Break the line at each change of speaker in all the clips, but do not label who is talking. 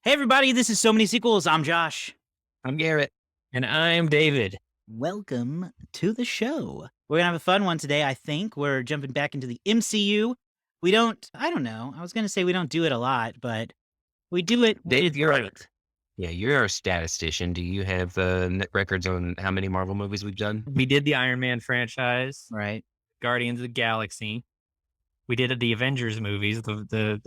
Hey everybody, this is So Many Sequels. I'm Josh.
I'm Garrett.
And I'm David.
Welcome to the show. We're gonna have a fun one today, I think. We're jumping back into the MCU. I don't know. I was gonna say we don't do it a lot, but we do it when
Dave,
it's right.
you're our statistician. Do you have records on how many Marvel movies we've done?
We did the Iron Man franchise,
Right.
Guardians of the Galaxy. We did the Avengers movies, the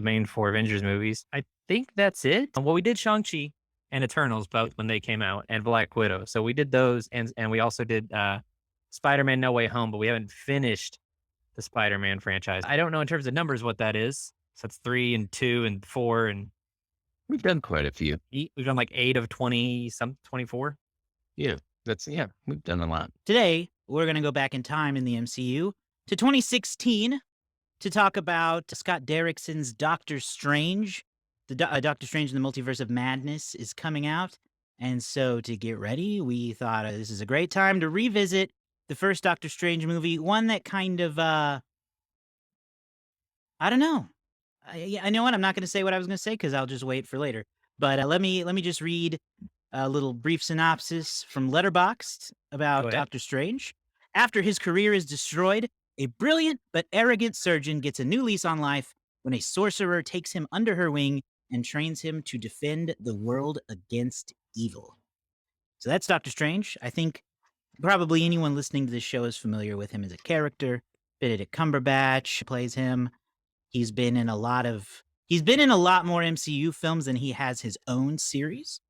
main four Avengers movies. I think that's it. Well, we did Shang-Chi and Eternals both when they came out, and Black Widow. So we did those, and we also did Spider-Man No Way Home, but we haven't finished the Spider-Man franchise. I don't know in terms of numbers what that is. So it's 3 and 2 and 4 and
We've done quite a few.
we've done like 8 of 20, some 24.
Yeah, we've done a lot.
Today, we're gonna go back in time in the MCU to 2016 to talk about Scott Derrickson's Doctor Strange. Doctor Strange in the Multiverse of Madness is coming out. And so to get ready, we thought this is a great time to revisit the first Doctor Strange movie, one that kind of, I don't know. I know what, I'm not going to say what I was going to say because I'll just wait for later. But let me just read a little brief synopsis from Letterboxd
Go
about
ahead.
Doctor Strange. After his career is destroyed, a brilliant but arrogant surgeon gets a new lease on life when a sorcerer takes him under her wing and trains him to defend the world against evil. So that's Doctor Strange. I think probably anyone listening to this show is familiar with him as a character. Benedict Cumberbatch plays him. He's been in a lot more MCU films than he has his own series.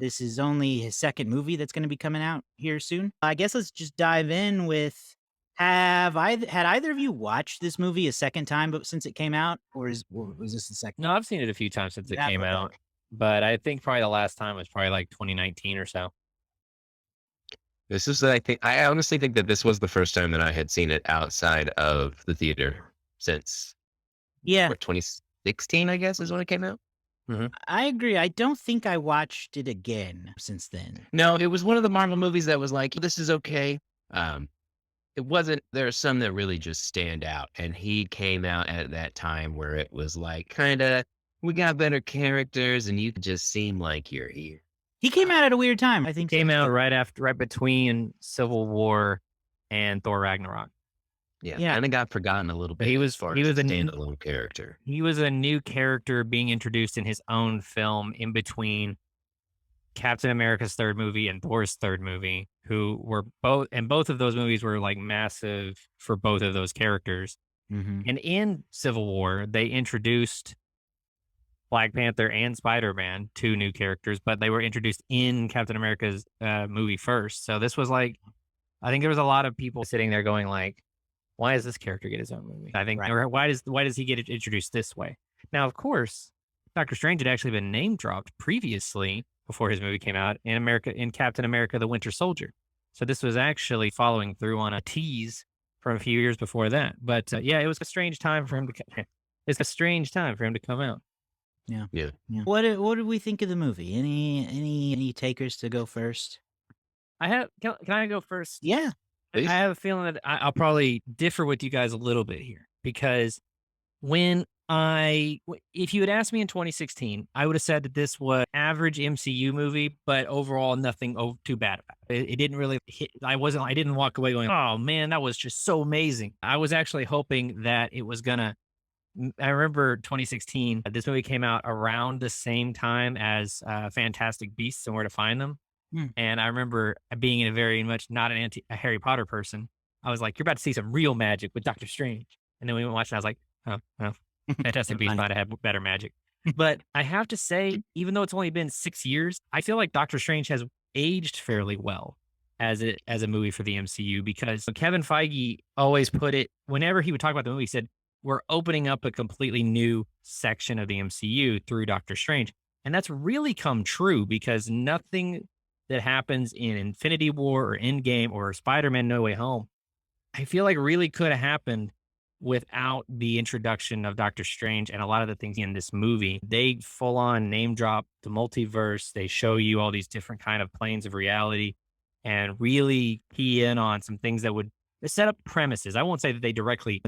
This is only his second movie that's going to be coming out here soon. I guess let's just dive in with had either of you watched this movie a second time but since it came out, or was this the second?
No, I've seen it a few times since it
Yeah,
came
okay.
out, but I think probably the last time was probably like 2019 or so.
I honestly think that this was the first time that I had seen it outside of the theater since
Yeah,
2016, I guess, is when it came out.
I agree. I don't think I watched it again since then.
No, it was one of the Marvel movies that was like, this is okay. It wasn't, there are some that really just stand out. And he came out at that time where it was like, kind of, we got better characters and you just seem like you're here.
He came out at a weird time. I think
Came
so.
out right between Civil War and Thor Ragnarok.
Yeah.
Kind of got forgotten a little bit.
He was-
as far
he
as
was
a
a new-
standalone character.
He was a new character being introduced in his own film in between Captain America's third movie and Thor's third movie, who were both of those movies were like massive for both of those characters.
Mm-hmm.
And in Civil War, they introduced Black Panther and Spider-Man, two new characters, but they were introduced in Captain America's movie first. So this was like, I think there was a lot of people sitting there going like, why does this character get his own movie? I think,
Right.
or why does he get introduced this way? Now, of course, Doctor Strange had actually been name dropped previously before his movie came out in Captain America: The Winter Soldier. So this was actually following through on a tease from a few years before that. But yeah, it was a strange time for him to. It's a strange time for him to come out.
Yeah.
Yeah.
What did we think of the movie? Any takers to go first?
Can I go first?
Yeah.
Please.
I have a feeling that I'll probably differ with you guys a little bit here because if you had asked me in 2016, I would have said that this was average MCU movie, but overall nothing too bad about it. It didn't really hit. I didn't walk away going, oh man, that was just so amazing. I was actually hoping that it was gonna. I remember 2016. This movie came out around the same time as Fantastic Beasts and Where to Find Them. And I remember being very much not a Harry Potter person. I was like, you're about to see some real magic with Doctor Strange. And then we went watching. I was like, oh, Fantastic Beasts might have had better magic. But I have to say, even though it's only been 6 years, I feel like Doctor Strange has aged fairly well as a movie for the MCU because Kevin Feige always put it, whenever he would talk about the movie, he said, we're opening up a completely new section of the MCU through Doctor Strange. And that's really come true because nothing that happens in Infinity War or Endgame or Spider-Man No Way Home, I feel like really could have happened without the introduction of Doctor Strange and a lot of the things in this movie. They full on name drop the multiverse. They show you all these different kind of planes of reality and really key in on some things that would set up premises. I won't say that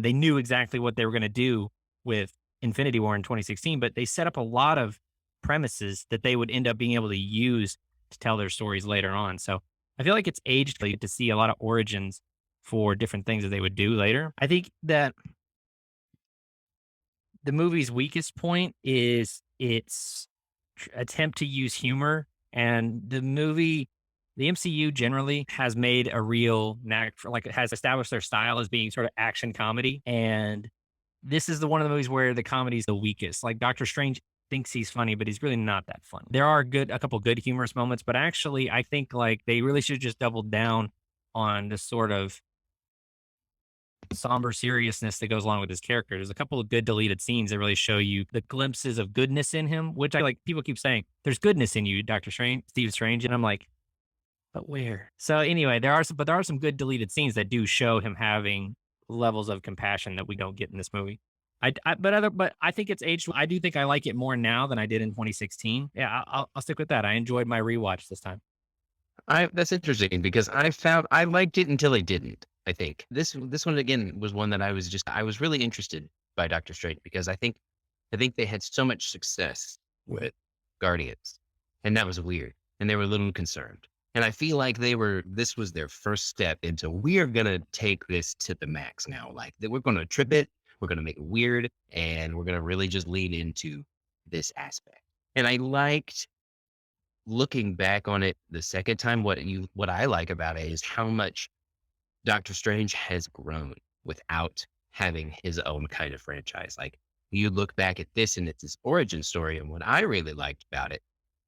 they knew exactly what they were going to do with Infinity War in 2016, but they set up a lot of premises that they would end up being able to use to tell their stories later on. So I feel like it's aged to see a lot of origins for different things that they would do later. I think that the movie's weakest point is its attempt to use humor, and the MCU generally has made a real knack for, like, it has established their style as being sort of action comedy, and this is the one of the movies where the comedy is the weakest. Like, Doctor Strange thinks he's funny, but he's really not that funny. There are a couple good humorous moments, but actually, I think like they really should just double down on the sort of somber seriousness that goes along with his character. There's a couple of good deleted scenes that really show you the glimpses of goodness in him, which I like. People keep saying, "There's goodness in you, Doctor Strange, Steve Strange," and I'm like, but where? So anyway, there are some good deleted scenes that do show him having levels of compassion that we don't get in this movie. But I think it's aged. I do think I like it more now than I did in 2016. Yeah, I'll stick with that. I enjoyed my rewatch this time.
That's interesting because I found I liked it until I didn't. I think this one again was one that I was really interested by Doctor Strange because I think they had so much success with Guardians, and that was weird, and they were a little concerned. And I feel like this was their first step into we are gonna take this to the max now. Like that we're gonna trip it, we're gonna make it weird, and we're gonna really just lean into this aspect. And I liked looking back on it the second time, what I like about it is how much Doctor Strange has grown without having his own kind of franchise. Like you look back at this and it's his origin story. And what I really liked about it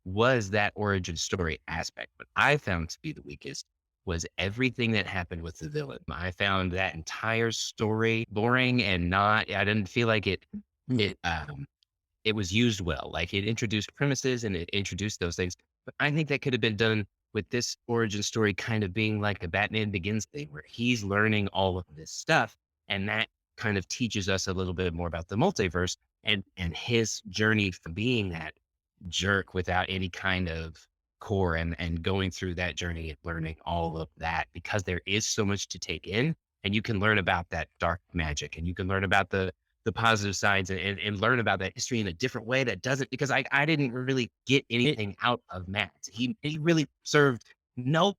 was that origin story aspect. What I found to be the weakest was everything that happened with the villain. I found that entire story boring and I didn't feel like it was used well. Like it introduced premises and it introduced those things. But I think that could have been done with this origin story kind of being like a Batman Begins thing where he's learning all of this stuff. And that kind of teaches us a little bit more about the multiverse and his journey from being that jerk without any kind of core and going through that journey and learning all of that because there is so much to take in and you can learn about that dark magic and you can learn about the positive sides and learn about that history in a different way that doesn't because I didn't really get anything out of Matt. He really served no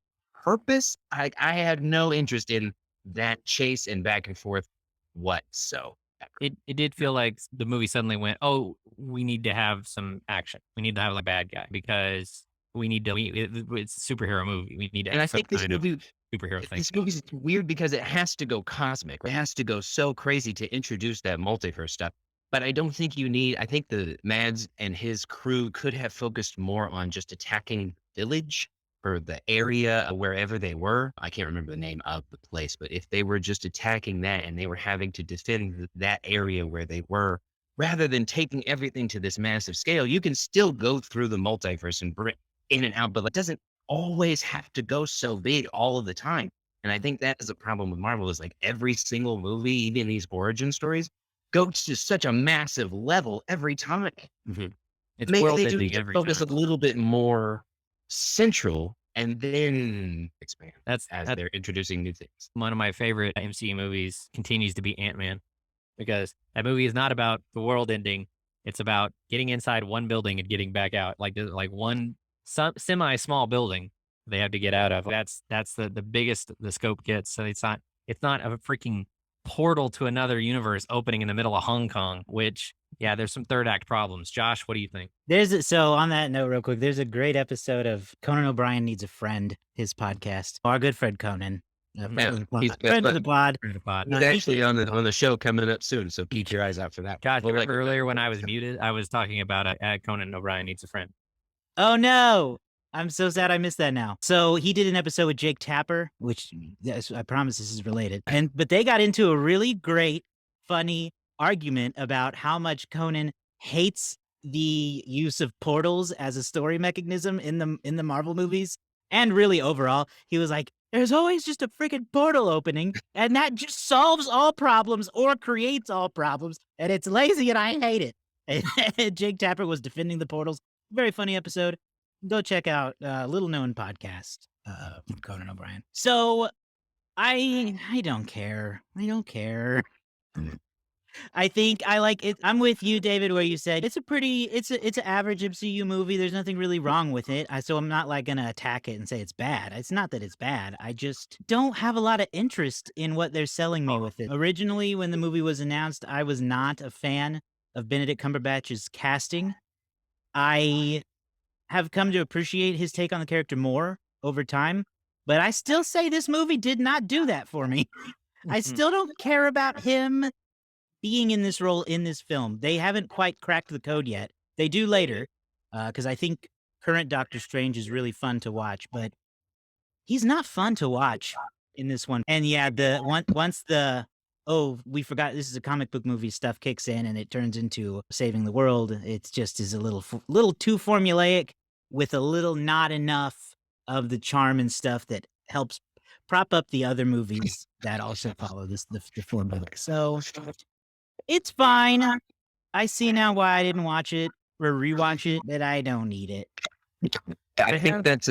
purpose. I had no interest in that chase and back and forth whatsoever.
It did feel like the movie suddenly went, oh, we need to have some action. We need to have a bad guy because it's a superhero movie. We need to
And I
have some
think this
kind of
movie
superhero thing.
this movie's weird because it has to go cosmic. It has to go so crazy to introduce that multiverse stuff. But I don't think I think the Mads and his crew could have focused more on just attacking the village or the area wherever they were. I can't remember the name of the place, but if they were just attacking that and they were having to defend that area where they were, rather than taking everything to this massive scale, you can still go through the multiverse and bring in and out, but it doesn't always have to go so big all of the time. And I think that is a problem with Marvel is like every single movie, even these origin stories, goes to such a massive level every time.
Mm-hmm. It's
Maybe
world
they do
ending
need to
every
focus
time.
a little bit more central and then expand
That's
they're introducing new things.
one of my favorite MCU movies continues to be Ant-Man because that movie is not about the world ending. It's about getting inside one building and getting back out. Like one semi small building they have to get out of. That's the biggest the scope gets. So it's not a freaking portal to another universe opening in the middle of Hong Kong, which there's some third act problems. Josh, what do you think?
So on that note, real quick, there's a great episode of Conan O'Brien Needs a Friend, his podcast. Our good friend Conan. Friend of the pod.
He's actually on the show coming up soon, so keep your eyes out for that.
Josh, earlier when I was muted, I was talking about Conan O'Brien Needs a Friend.
Oh no! I'm so sad I missed that now. So he did an episode with Jake Tapper, which I promise this is related. But they got into a really great, funny argument about how much Conan hates the use of portals as a story mechanism in the Marvel movies. And really overall, he was like, there's always just a freaking portal opening, and that just solves all problems or creates all problems, and it's lazy and I hate it. And Jake Tapper was defending the portals. Very funny episode. Go check out little known podcast from Conan O'Brien. So I don't care. I think I like it. I'm with you, David, where you said it's an average MCU movie. There's nothing really wrong with it. So I'm not like gonna attack it and say it's bad. It's not that it's bad. I just don't have a lot of interest in what they're selling me with it. Originally, when the movie was announced, I was not a fan of Benedict Cumberbatch's casting. I have come to appreciate his take on the character more over time, but I still say this movie did not do that for me. I still don't care about him being in this role in this film. They haven't quite cracked the code yet. They do later, because I think current Doctor Strange is really fun to watch, but he's not fun to watch in this one. And yeah, once the oh, we forgot this is a comic book movie stuff kicks in and it turns into saving the world, it's just is a little too formulaic with a little not enough of the charm and stuff that helps prop up the other movies that also follow the formula. So it's fine. I see now why I didn't watch it or rewatch it, but I don't need it.
I think that's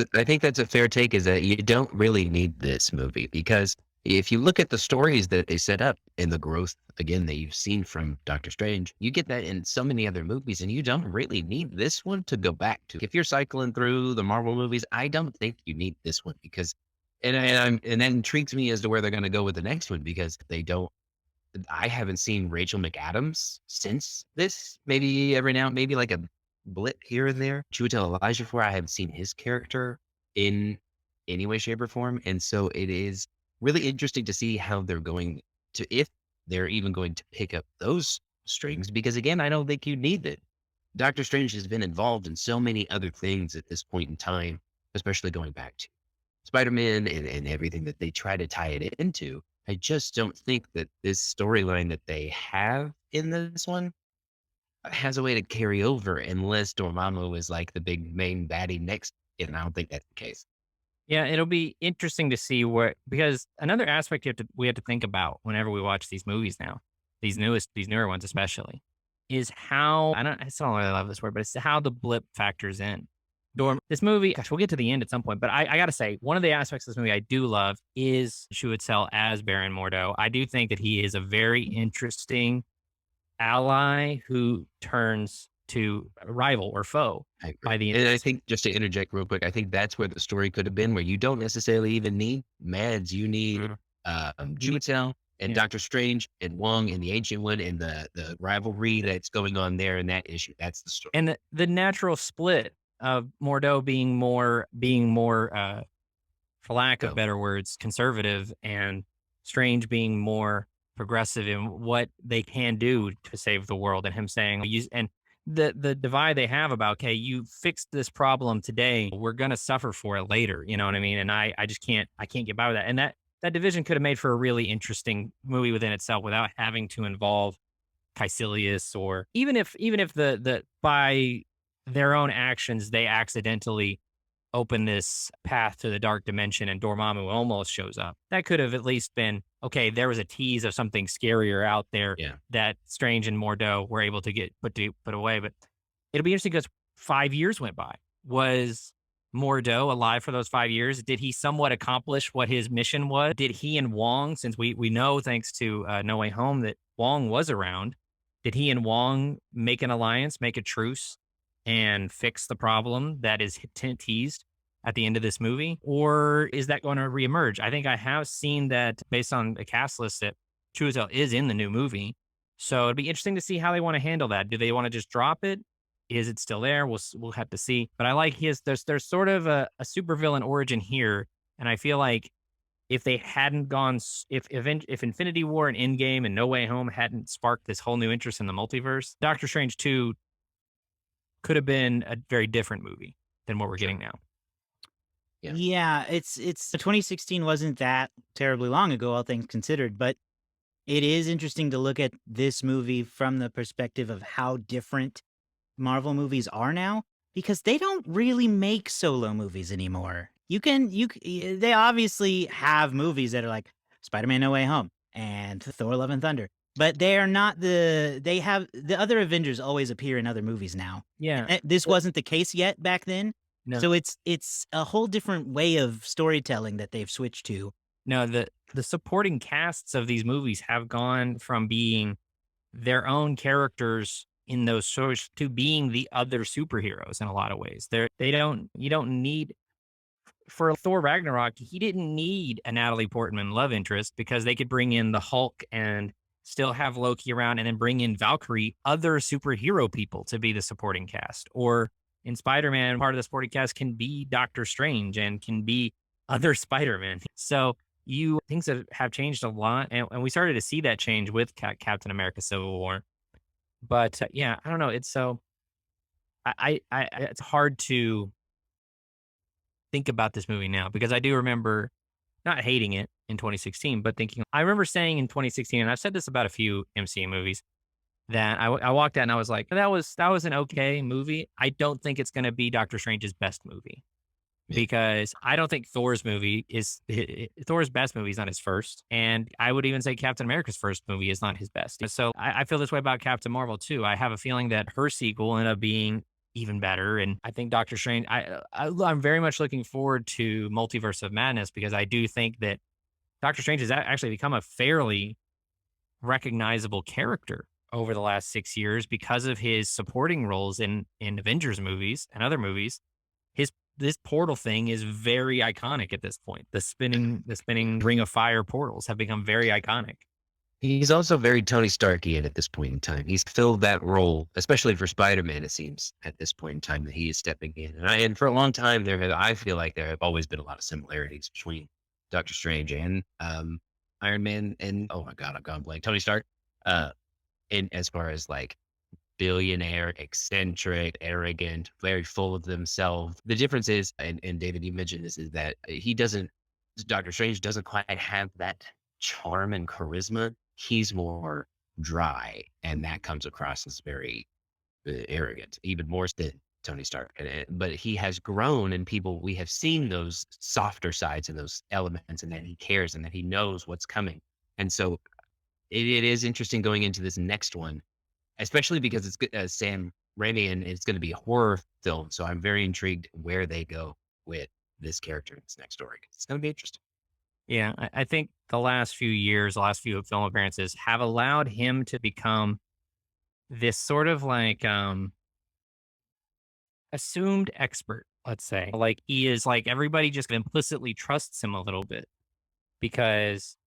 a fair take, is that you don't really need this movie, because if you look at the stories that they set up and the growth again that you've seen from Doctor Strange, you get that in so many other movies, and you don't really need this one to go back to. If you're cycling through the Marvel movies, I don't think you need this one, because and that intrigues me as to where they're going to go with the next one, because they don't. I haven't seen Rachel McAdams since this. Maybe every now, maybe like a blip here and there. Chiwetel Elijah for I haven't seen his character in any way, shape, or form, and so it is really interesting to see how they're going to, if they're even going to pick up those strings. Because again, I don't think you need it. Doctor Strange has been involved in so many other things at this point in time, especially going back to Spider-Man and everything that they try to tie it into. I just don't think that this storyline that they have in this one has a way to carry over, unless Dormammu is like the big main baddie next, and I don't think that's the case.
Yeah, it'll be interesting to see where, because another aspect we have to think about whenever we watch these movies now, these newer ones especially, is how I still don't really love this word, but it's how the blip factors in. This movie, gosh, we'll get to the end at some point, but I gotta say, one of the aspects of this movie I do love is Chiwetel as Baron Mordo. I do think that he is a very interesting ally who turns to a rival or foe
I agree.
by the end.
And I think, just to interject real quick, I think that's where the story could have been, where you don't necessarily even need Mads. You need Chiwetel and
Yeah.
Doctor Strange and Wong and the Ancient One and the rivalry that's going on there in that issue. That's the story.
And the natural split of Mordo being more, for lack of better words, conservative, and Strange being more progressive in what they can do to save the world, and him saying, and the divide they have about, okay, you fixed this problem today, we're gonna suffer for it later. You know what I mean? And I just can't get by with that. And that division could have made for a really interesting movie within itself without having to involve Caecilius, or even if the by their own actions they accidentally open this path to the dark dimension and Dormammu almost shows up. That could have at least been, okay, there was a tease of something scarier out there that Strange and Mordo were able to get put away. But it'll be interesting because 5 years went by. Was Mordo alive for those 5 years? Did he somewhat accomplish what his mission was? Did he and Wong, since we know thanks to No Way Home that Wong was around, did he and Wong make an alliance, make a truce, and fix the problem that is teased at the end of this movie? Or is that going to reemerge? I think I have seen that based on the cast list that Chiwetel is in the new movie. So it'd be interesting to see how they want to handle that. Do they want to just drop it? Is it still there? We'll have to see. But I like there's sort of a supervillain origin here. And I feel like if they hadn't gone, if Infinity War and Endgame and No Way Home hadn't sparked this whole new interest in the multiverse, Doctor Strange 2 could have been a very different movie than what we're getting now.
Yeah, it's 2016 wasn't that terribly long ago, all things considered, but it is interesting to look at this movie from the perspective of how different Marvel movies are now, because they don't really make solo movies anymore. They obviously have movies that are like Spider-Man No Way Home and Thor Love and Thunder, but they are not they have the other Avengers always appear in other movies now.
Yeah.
This wasn't the case yet back then.
No.
So it's a whole different way of storytelling that they've switched to.
No, the supporting casts of these movies have gone from being their own characters in those shows to being the other superheroes in a lot of ways. They don't you don't need for Thor Ragnarok, he didn't need a Natalie Portman love interest because they could bring in the Hulk and still have Loki around and then bring in Valkyrie, other superhero people to be the supporting cast. Or in Spider-Man, part of the supporting cast can be Doctor Strange and can be other Spider-Man. So things that have changed a lot. And we started to see that change with Captain America Civil War. But yeah, I don't know. It's so, it's hard to think about this movie now because I do remember not hating it in 2016, but thinking, I remember saying in 2016, and I've said this about a few MCU movies, that I walked out and I was like, that was an okay movie. I don't think it's going to be Doctor Strange's best movie because I don't think Thor's best movie is not his first. And I would even say Captain America's first movie is not his best. So I feel this way about Captain Marvel too. I have a feeling that her sequel ended up being even better. And I think Doctor Strange, I'm very much looking forward to Multiverse of Madness because I do think that Doctor Strange has actually become a fairly recognizable character over the last 6 years because of his supporting roles in Avengers movies and other movies. This portal thing is very iconic at this point. The spinning ring of fire portals have become very iconic.
He's also very Tony Starkian at this point in time. He's filled that role, especially for Spider-Man, it seems, at this point in time that he is stepping in. And for a long time, I feel like there have always been a lot of similarities between Doctor Strange and Iron Man and, oh my God, I've gone blank, Tony Stark. In as far as like billionaire, eccentric, arrogant, very full of themselves. The difference is, and David, you mentioned this, is that Doctor Strange doesn't quite have that charm and charisma. He's more dry, and that comes across as very arrogant, even more than Tony Stark. But he has grown, and we have seen those softer sides and those elements, and that he cares and that he knows what's coming. And so it is interesting going into this next one, especially because it's Sam Raimi and it's going to be a horror film. So I'm very intrigued where they go with this character in this next story. It's going to be interesting.
Yeah, I think the last few film appearances have allowed him to become this sort of like assumed expert, let's say. Like he is like everybody just implicitly trusts him a little bit because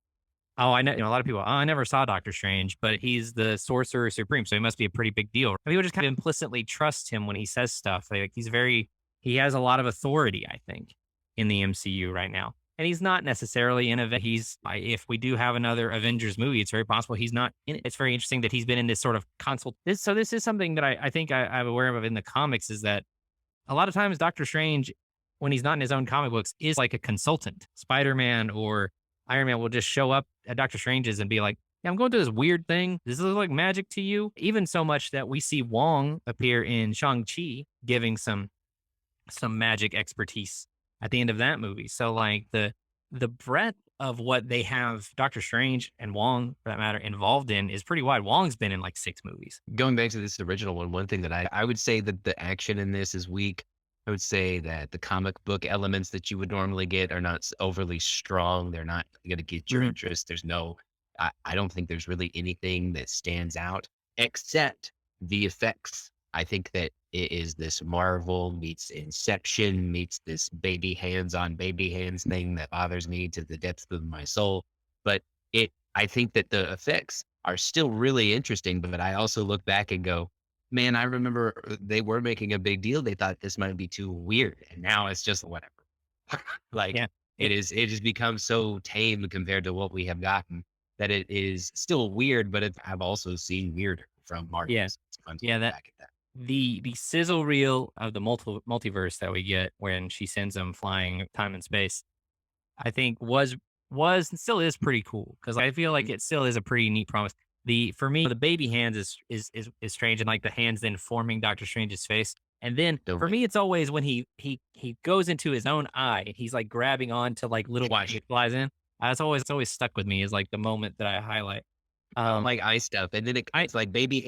I know, a lot of people, I never saw Doctor Strange, but he's the Sorcerer Supreme, so he must be a pretty big deal. And people just kind of implicitly trust him when he says stuff. Like he has a lot of authority, I think, in the MCU right now. And he's not necessarily if we do have another Avengers movie, it's very possible he's not in it. It's very interesting that he's been in this sort of consult. This is something that I think I'm aware of in the comics is that a lot of times Doctor Strange, when he's not in his own comic books, is like a consultant. Spider-Man or Iron Man will just show up at Doctor Strange's and be like, yeah, I'm going through this weird thing. Does this look like magic to you? Even so much that we see Wong appear in Shang-Chi giving some magic expertise at the end of that movie. So like the breadth of what they have Doctor Strange and Wong, for that matter, involved in is pretty wide. Wong's been in like 6 movies.
Going back to this original one thing that I would say that the action in this is weak. I would say that the comic book elements that you would normally get are not overly strong. They're not going to get your interest. I don't think there's really anything that stands out except the effects. I think that it is this Marvel meets Inception meets this baby hands on baby hands thing that bothers me to the depths of my soul. But I think that the effects are still really interesting, but I also look back and go, man, I remember they were making a big deal. They thought this might be too weird. And now it's just whatever. Like
Yeah.
it has become so tame compared to what we have gotten that it is still weird, but I've also seen weirder from Marvel.
Yeah.
It's fun to
Yeah,
look back at that.
The sizzle reel of the multiverse that we get when she sends them flying time and space, I think was and still is pretty cool because I feel like it still is a pretty neat promise. For me, the baby hands is strange, and like the hands then forming Doctor Strange's face. And then for me, it's always when he goes into his own eye and he's like grabbing on to like little it flies in. It's always stuck with me is like the moment that I highlight.
Like eye stuff, and then it's like baby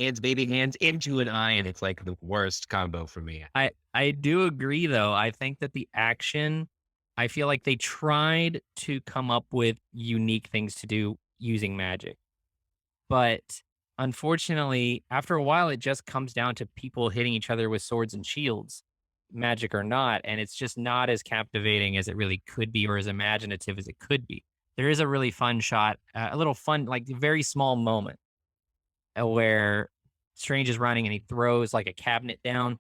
hands into an eye, and it's like the worst combo for me.
I do agree though. I think that the action, I feel like they tried to come up with unique things to do using magic. But unfortunately, after a while, it just comes down to people hitting each other with swords and shields, magic or not. And it's just not as captivating as it really could be or as imaginative as it could be. There is a really fun shot, a little fun, like very small moment where Strange is running and he throws like a cabinet down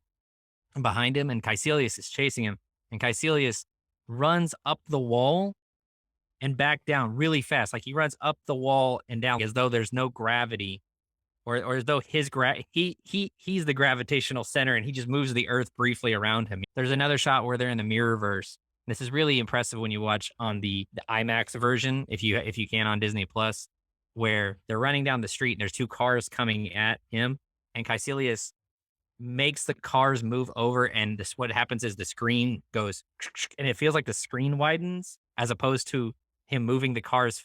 behind him and Caecilius is chasing him. And Caecilius runs up the wall and back down really fast. Like he runs up the wall and down as though there's no gravity or as though he's the gravitational center and he just moves the earth briefly around him. There's another shot where they're in the mirrorverse. This is really impressive when you watch on the IMAX version, if you can on Disney Plus, where they're running down the street and there's two cars coming at him, and Caecilius makes the cars move over, and this what happens is the screen goes and it feels like the screen widens as opposed to him moving the cars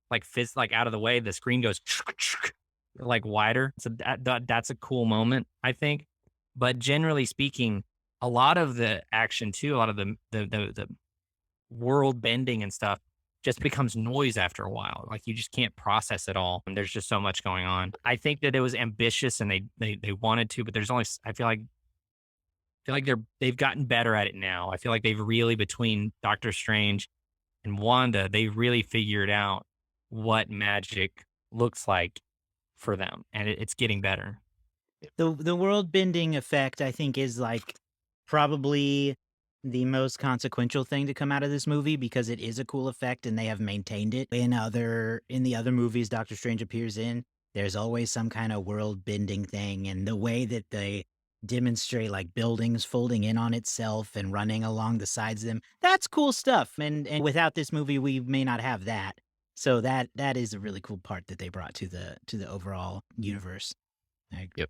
like out of the way. The screen goes like wider. So that's a cool moment, I think. But generally speaking, a lot of the action too, a lot of the world bending and stuff just becomes noise after a while. Like you just can't process it all. And there's just so much going on. I think that it was ambitious and they wanted to, but there's only I feel like they've gotten better at it now. I feel like they've really, between Doctor Strange and Wanda, they've really figured out what magic looks like for them, and it's getting better.
The world bending effect, I think, is like probably the most consequential thing to come out of this movie because it is a cool effect and they have maintained it. In the other movies Doctor Strange appears in, there's always some kind of world bending thing, and the way that they demonstrate like buildings folding in on itself and running along the sides of them, that's cool stuff. And without this movie, we may not have that. So that is a really cool part that they brought to the overall universe.
Yep.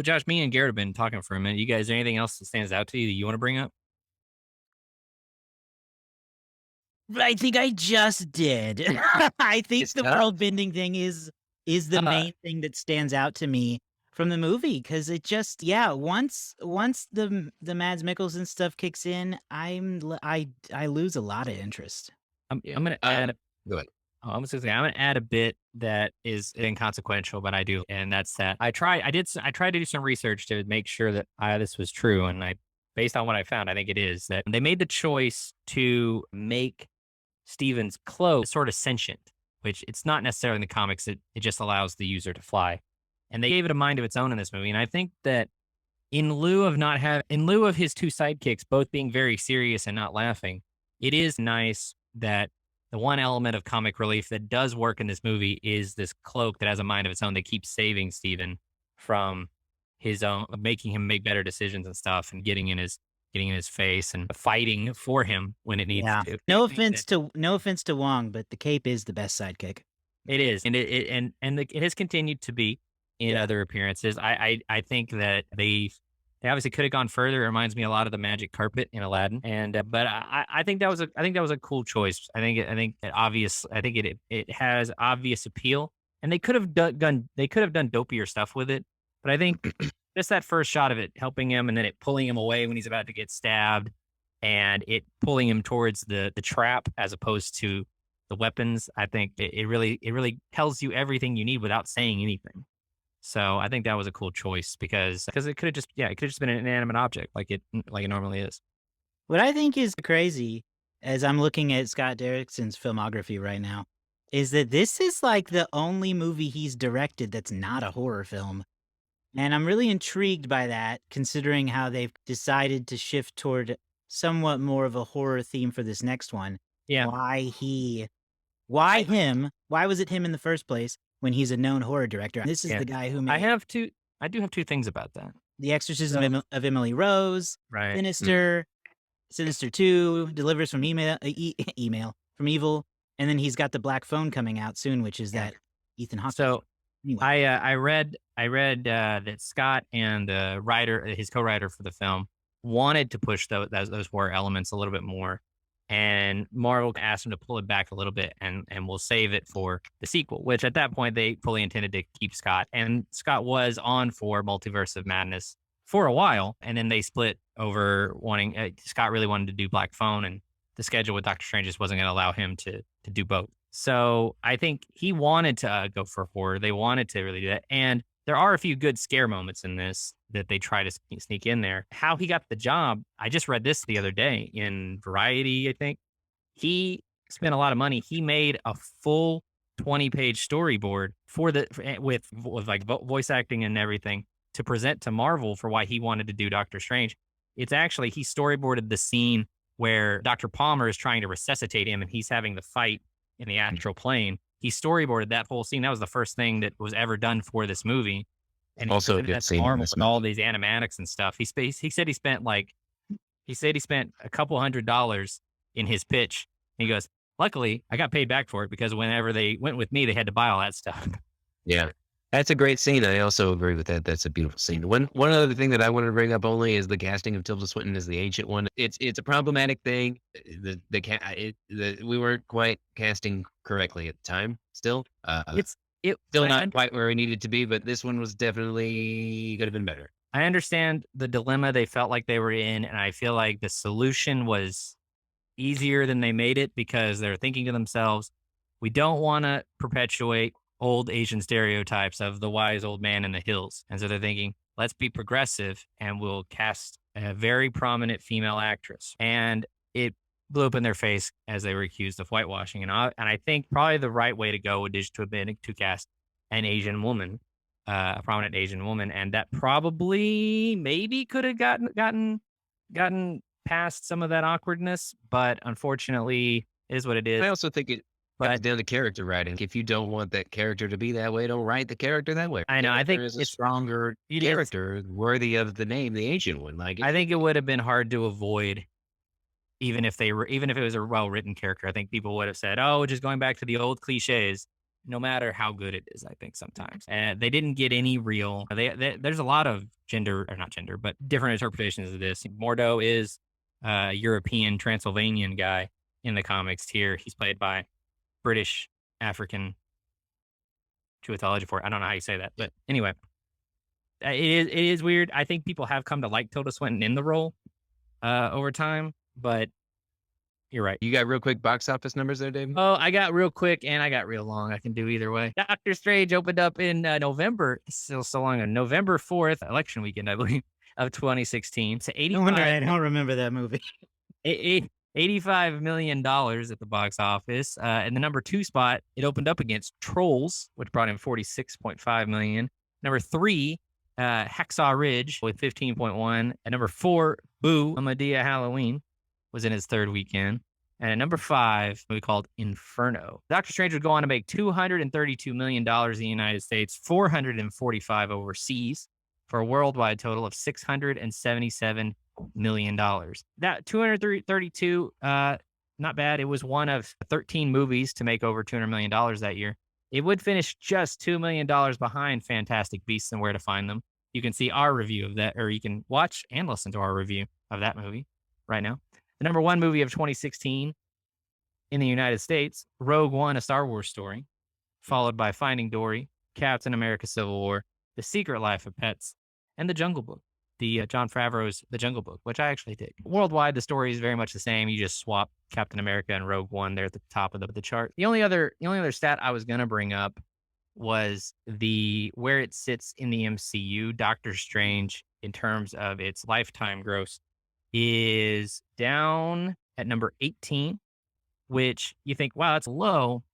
Josh, me and Garrett have been talking for a minute. You guys, anything else that stands out to you that you want to bring up?
I think I just did. I think
It's
the
tough.
world bending thing is the main thing that stands out to me from the movie, because it just once the Mads Mikkelsen stuff kicks in, I lose a lot of interest.
I'm
Yeah.
gonna add.
Go ahead.
I'm just gonna say I'm gonna add a bit that is inconsequential, but I do, and that's that I tried to do some research to make sure that this was true, and based on what I found, I think it is that they made the choice to make Steven's cloak sort of sentient, which it's not necessarily in the comics. It just allows the user to fly, and they gave it a mind of its own in this movie, and I think that in lieu of his two sidekicks both being very serious and not laughing, it is nice that the one element of comic relief that does work in this movie is this cloak that has a mind of its own that keeps saving Steven from his own, making him make better decisions and stuff, and getting in his face and fighting for him when it needs to.
No offense to Wong, but the cape is the best sidekick.
It is, and it has continued to be in other appearances. I think that they obviously could have gone further. It reminds me a lot of the magic carpet in Aladdin, and but I think that was a cool choice. I think it has obvious appeal, and they could have done dopier stuff with it. But I think just that first shot of it helping him, and then it pulling him away when he's about to get stabbed, and it pulling him towards the trap as opposed to the weapons. I think it really tells you everything you need without saying anything. So I think that was a cool choice because it could have just been an inanimate object like it normally is.
What I think is crazy, as I'm looking at Scott Derrickson's filmography right now, is that this is like the only movie he's directed that's not a horror film. And I'm really intrigued by that, considering how they've decided to shift toward somewhat more of a horror theme for this next one.
Yeah.
Why him? Why was it him in the first place when he's a known horror director? This is the guy who made
I do have two things about that.
The Exorcism of Emily Rose,
Right.
Sinister 2, Delivers from Email from Evil, and then he's got the Black Phone coming out soon, which is that Ethan Hawke.
So
anyway.
I read that Scott and the writer, his co-writer for the film, wanted to push those horror elements a little bit more, and Marvel asked him to pull it back a little bit, and we'll save it for the sequel. Which at that point they fully intended to keep Scott, and Scott was on for Multiverse of Madness for a while, and then they split over wanting. Scott really wanted to do Black Phone, and the schedule with Doctor Strange just wasn't going to allow him to do both. So I think he wanted to go for horror. They wanted to really do that. And there are a few good scare moments in this that they try to sneak in there. How he got the job, I just read this the other day in Variety, I think. He spent a lot of money. He made a full 20-page storyboard for with like voice acting and everything to present to Marvel for why he wanted to do Doctor Strange. It's actually, he storyboarded the scene where Dr. Palmer is trying to resuscitate him and he's having the fight in the astral plane. He storyboarded that whole scene. That was the first thing that was ever done for this movie. And he
Also a
presented
good
that to
scene in
Marvel
this
with all these animatics and stuff. He said he spent a couple $100 in his pitch. And he goes, luckily, I got paid back for it because whenever they went with me, they had to buy all that stuff.
Yeah. That's a great scene. I also agree with that. That's a beautiful scene. One other thing that I wanted to bring up only is the casting of Tilda Swinton as the ancient one. It's a problematic thing. We weren't quite casting correctly at the time. Still,
It's it
still
I,
not quite where we needed to be, but this one was definitely could have been better.
I understand the dilemma they felt like they were in, and I feel like the solution was easier than they made it because they're thinking to themselves, we don't want to perpetuate old Asian stereotypes of the wise old man in the hills. And so they're thinking, let's be progressive and we'll cast a very prominent female actress. And it blew up in their face as they were accused of whitewashing. And I think probably the right way to go would just to have been to cast an Asian woman, a prominent Asian woman. And that probably maybe could have gotten past some of that awkwardness, but unfortunately it is what it is.
I also think it comes down to character writing. If you don't want that character to be that way, don't write the character that way.
I know. I think
There is a
it's
stronger character worthy of the name, the ancient one. Like
I think it would have been hard to avoid, even if it was a well written character. I think people would have said, "Oh, just going back to the old cliches." No matter how good it is, I think sometimes, and they didn't get any real. There's a lot of not gender, but different interpretations of this. Mordo is a European Transylvanian guy in the comics. Here, he's played by British African Jewethology for it. I don't know how you say that, but anyway, it is weird. I think people have come to like Tilda Swinton in the role over time, but you're right.
You got real quick box office numbers there, David?
Oh, I got real quick and I got real long. I can do either way. Doctor Strange opened up in November, still so long, November 4th, election weekend, I believe, of 2016. To 85.
No wonder I don't remember that movie.
$85 million at the box office. And the number 2 spot, it opened up against Trolls, which brought in $46.5 million. Number 3, Hacksaw Ridge with 15.1. And number 4, Boo, Madea Halloween, was in its 3rd weekend. And at number 5, we called Inferno. Doctor Strange would go on to make $232 million in the United States, $445 overseas, for a worldwide total of $677 million. That 232, not bad. It was one of 13 movies to make over $200 million that year. It would finish just $2 million behind Fantastic Beasts and Where to Find Them. You can see our review of that, or you can watch and listen to our review of that movie right now. The number 1 movie of 2016 in the United States, Rogue One, A Star Wars Story, followed by Finding Dory, Captain America Civil War, The Secret Life of Pets, and The Jungle Book, the Jon Favreau's The Jungle Book, which I actually dig. Worldwide, the story is very much the same. You just swap Captain America and Rogue One there at the top of the chart. The only other stat I was going to bring up was where it sits in the MCU. Doctor Strange, in terms of its lifetime gross, is down at number 18, which you think, wow, that's low.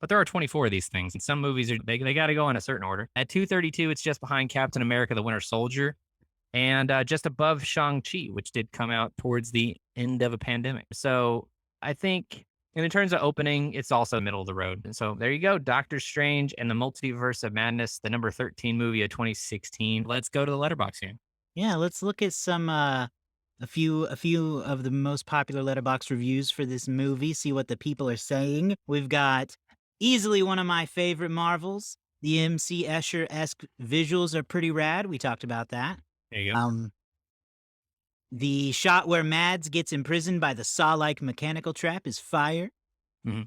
But there are 24 of these things, and some movies they got to go in a certain order. At 232, it's just behind Captain America: The Winter Soldier, and just above Shang-Chi, which did come out towards the end of a pandemic. So I think, in terms of opening, it's also middle of the road. And so there you go, Doctor Strange and the Multiverse of Madness, the number 13 movie of 2016. Let's go to the letterbox here.
Yeah, let's look at some a few of the most popular letterbox reviews for this movie, see what the people are saying. We've got easily one of my favorite Marvels. The MC Escher-esque visuals are pretty rad. We talked about that.
There you go.
The shot where Mads gets imprisoned by the saw-like mechanical trap is fire.
Mm-hmm.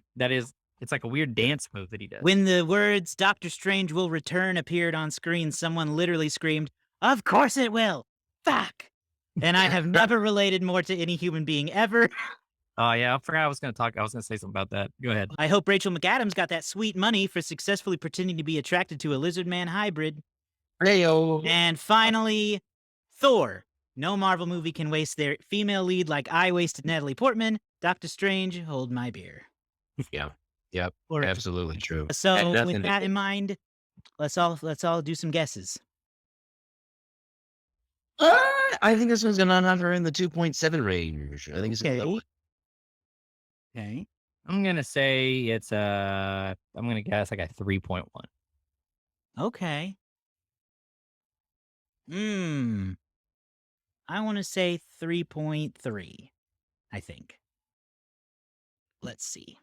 It's like a weird dance move that he does.
When the words "Doctor Strange will return" appeared on screen, someone literally screamed, "Of course it will! Fuck!" And I have never related more to any human being ever.
Oh yeah, I forgot I was going to talk. I was going to say something about that. Go ahead.
I hope Rachel McAdams got that sweet money for successfully pretending to be attracted to a lizard man hybrid.
Heyo.
And finally, Thor. No Marvel movie can waste their female lead like I wasted Natalie Portman. Doctor Strange, hold my beer.
Yeah. Yep.
Or-
Absolutely true. Had
So
nothing
with
to
that
do.
in mind, let's all do some guesses.
I think this one's gonna number in the 2.7 range. I think it's
Okay.
low.
Okay.
I'm going to say it's I'm going to guess like a 3.1.
Okay. I want to say 3.3, I think. Let's see.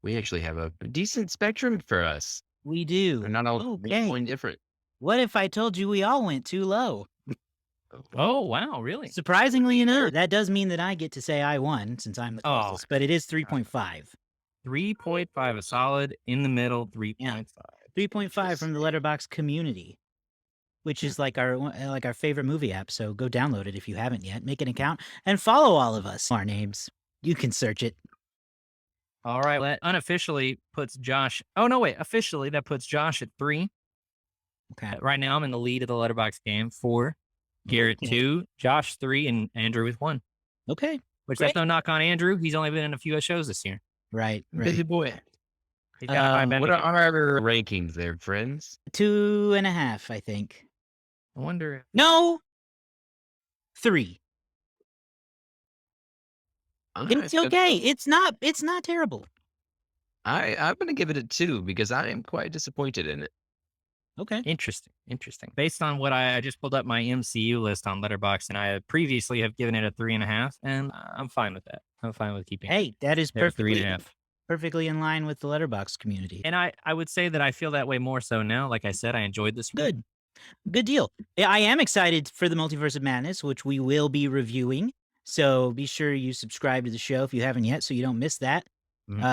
We actually have a decent spectrum for us.
We do.
They're not all
Okay.
point different.
What if I told you we all went too low?
Oh, wow. Really?
Surprisingly enough, that does mean that I get to say I won since I'm the
Oh.
closest, but it is 3.5.
3.5, a solid in the middle, 3.5.
3.5 from the Letterbox community, which is like our favorite movie app. So go download it if you haven't yet. Make an account and follow all of us. Our names. You can search it.
All right. That unofficially puts Josh. Oh, no, wait. Officially, that puts Josh at 3.
Okay.
Right now, I'm in the lead of the Letterbox game. 4. Garrett, 2. Josh, 3. And Andrew with 1.
Okay.
Which
Great.
that's no knock on Andrew. He's only been in a few shows this year.
Right.
Busy boy.
He's got a high
What are
benefit.
our rankings there, friends?
2.5, I think.
I wonder.
No. 3. It's
Alright,
okay. It's not terrible.
I'm gonna give it a 2 because I am quite disappointed in it.
Okay.
Interesting. Based on what I just pulled up my MCU list on Letterboxd, and I previously have given it a 3.5, and I'm fine with that. I'm fine with keeping it
Hey, that is
at 3.5.
perfectly in line with the Letterbox community.
And I would say that I feel that way more so now. Like I said, I enjoyed this.
Good deal. Yeah, I am excited for the Multiverse of Madness, which we will be reviewing. So be sure you subscribe to the show if you haven't yet, so you don't miss that.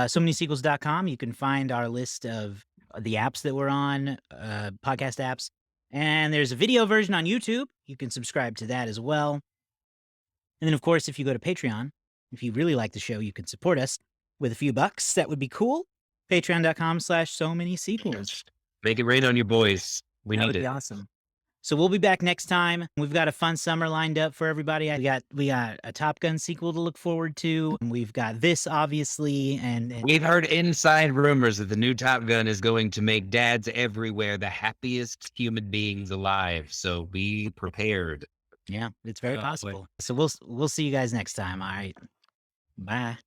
So many sequels.com. You can find our list of the apps that we're on, podcast apps. And there's a video version on YouTube. You can subscribe to that as well. And then, of course, if you go to Patreon, if you really like the show, you can support us with a few bucks. That would be cool. Patreon.com/so-many-sequels.
Make it rain on your boys. We
That
need
would
it.
be awesome. So we'll be back next time. We've got a fun summer lined up for everybody. We got a Top Gun sequel to look forward to. We've got this, obviously, and
We've heard inside rumors that the new Top Gun is going to make dads everywhere the happiest human beings alive. So be prepared.
yeah, it's very
Oh, boy.
possible. So we'll see you guys next time. All right. Bye.